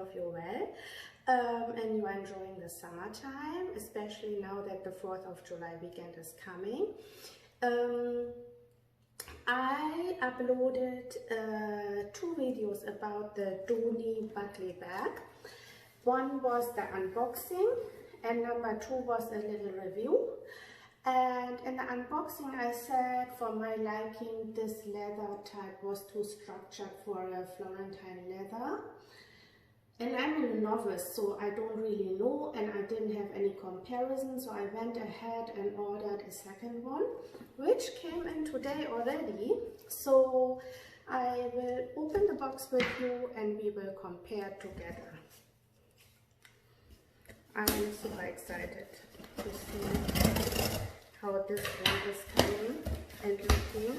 hope you're well and you are enjoying the summertime, especially now that the 4th of July weekend is coming. I uploaded 2 videos about the Dooney Buckley bag. One was the unboxing and number 2 was a little review. And in the unboxing I said for my liking this leather type was too structured for a Florentine leather. And I'm a novice, so I don't really know, and I didn't have any comparison, so I went ahead and ordered a second one, which came in today already. So I will open the box with you and we will compare together. I'm super excited to see how this one is coming and looking.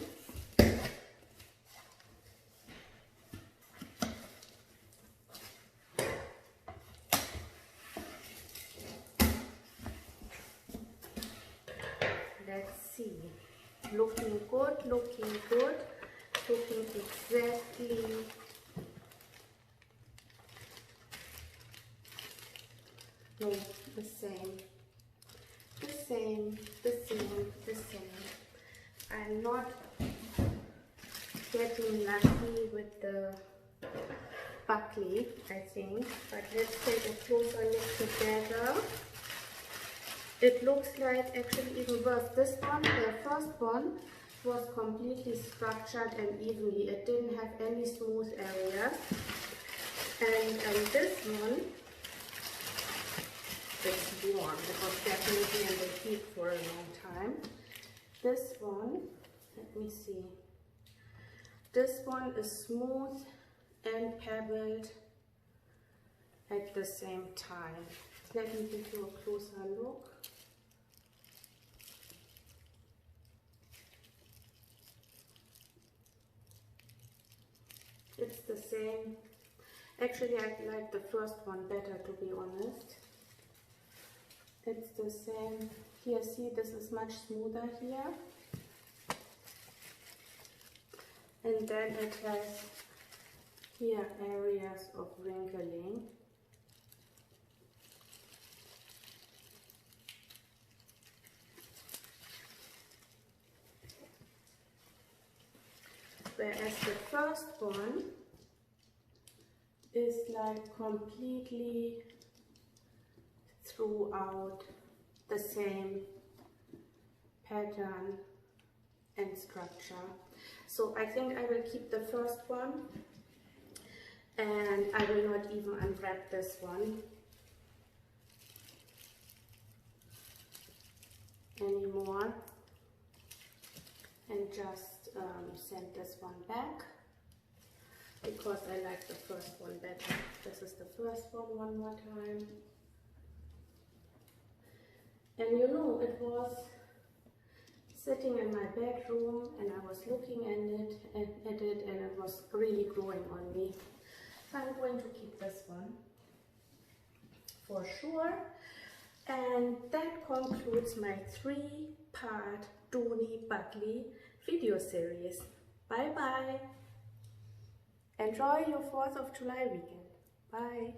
Let's see. Looking good, looking good, looking exactly no, the same. I'm not getting lucky with the Buckley, I think, but let's take a closer look together. It looks like actually even worse. This one, the first one, was completely structured and evenly. It didn't have any smooth areas. And this one, it's warm. It was definitely in the heat for a long time. This one, let me see. This one is smooth and pebbled at the same time. Let me give you a closer look. It's the same. Actually, I like the first one better, to be honest. It's the same. Here, see, this is much smoother here. And then it has here areas of wrinkling. Whereas the first one is like completely throughout the same pattern and structure. So I think I will keep the first one and I will not even unwrap this one anymore and just send this one back because I like the first one better. This is the first one more time. And you know, it was sitting in my bedroom and I was looking at it and it was really growing on me. So I'm going to keep this one for sure. And that concludes my 3-part Dooney Buckley video series. Bye bye. Enjoy your 4th of July weekend. Bye.